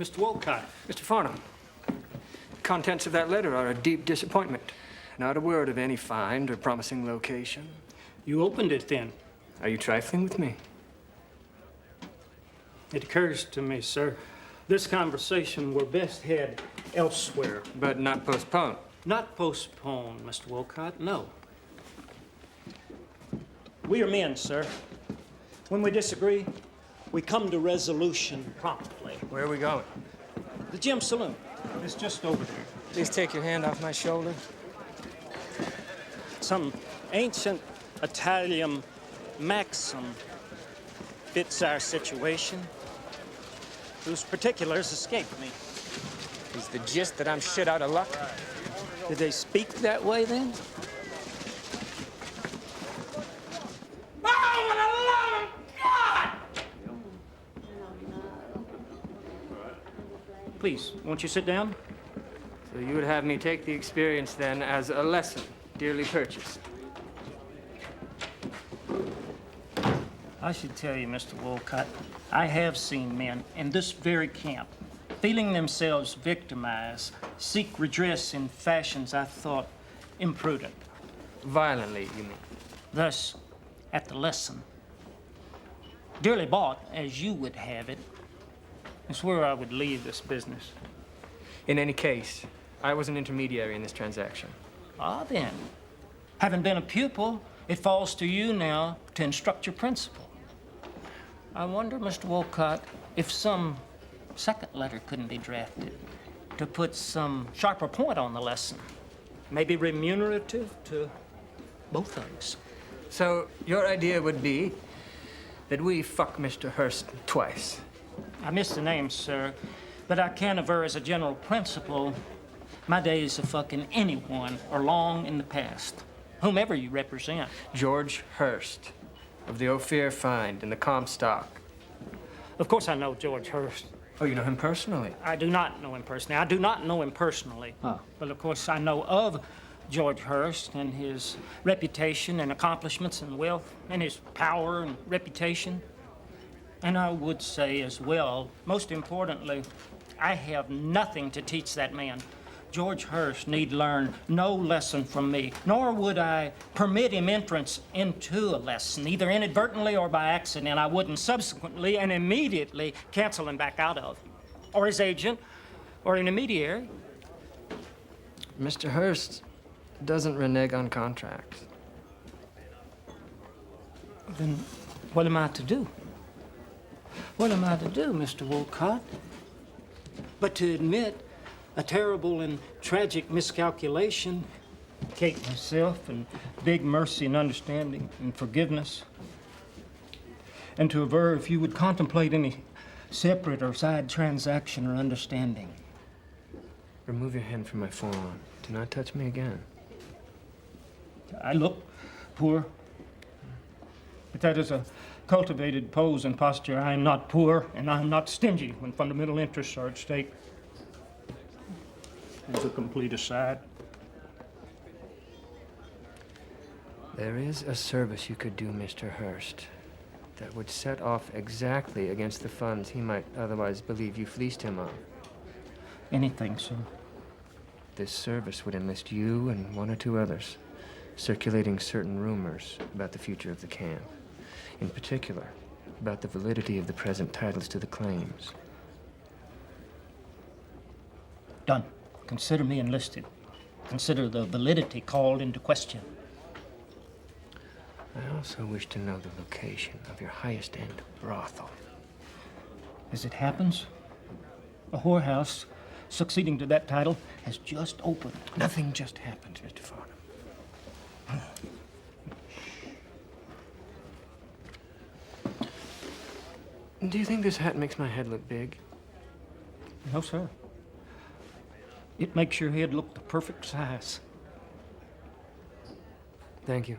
Mr. Wolcott. Mr. Farnum, the contents of that letter are a deep disappointment. Not a word of any find or promising location. You opened it then. Are you trifling with me? It occurs to me, sir, this conversation were best had elsewhere. But not postponed. Not postponed, Mr. Wolcott, no. We are men, sir. When we disagree, we come to resolution promptly. Where are we going? The gym saloon. It's just over there. Please take your hand off my shoulder. Some ancient Italian maxim fits our situation, whose particulars escape me. Is the gist that I'm shit out of luck? Did they speak that way then? Please, won't you sit down? So you would have me take the experience then as a lesson, dearly purchased. I should tell you, Mr. Wolcott, I have seen men in this very camp, feeling themselves victimized, seek redress in fashions I thought imprudent. Violently, you mean? Thus, at the lesson, dearly bought as you would have it, is where I would leave this business. In any case, I was an intermediary in this transaction. Ah, then, having been a pupil, it falls to you now to instruct your principal. I wonder, Mr. Wolcott, if some second letter couldn't be drafted to put some sharper point on the lesson, maybe remunerative to both of us. So your idea would be that we fuck Mr. Hurst twice. I missed the name, sir, but I can aver as a general principle, my days of fucking anyone are long in the past, whomever you represent. George Hurst of the Ophir Find and the Comstock. Of course I know George Hurst. Oh, you know him personally? I do not know him personally. Oh. But of course I know of George Hurst and his reputation and accomplishments and wealth and his power and reputation. And I would say as well, most importantly, I have nothing to teach that man. George Hurst need learn no lesson from me, nor would I permit him entrance into a lesson, either inadvertently or by accident. I wouldn't subsequently and immediately cancel him back out of, or his agent, or intermediary. Mr. Hurst doesn't renege on contracts. Then what am I to do? What am I to do, Mr. Wolcott? But to admit a terrible and tragic miscalculation, Kate myself, and beg mercy and understanding and forgiveness, and to aver if you would contemplate any separate or side transaction or understanding. Remove your hand from my forearm. Do not touch me again. I look poor, but that is a cultivated pose and posture. I am not poor, and I am not stingy when fundamental interests are at stake. As a complete aside. There is a service you could do, Mr. Hurst, that would set off exactly against the funds he might otherwise believe you fleeced him of. Anything, sir. This service would enlist you and one or two others, circulating certain rumors about the future of the camp. In particular, about the validity of the present titles to the claims. Done. Consider me enlisted. Consider the validity called into question. I also wish to know the location of your highest-end brothel. As it happens, a whorehouse succeeding to that title has just opened. Nothing just happened, Mr. Farnum. Do you think this hat makes my head look big? No, sir. It makes your head look the perfect size. Thank you.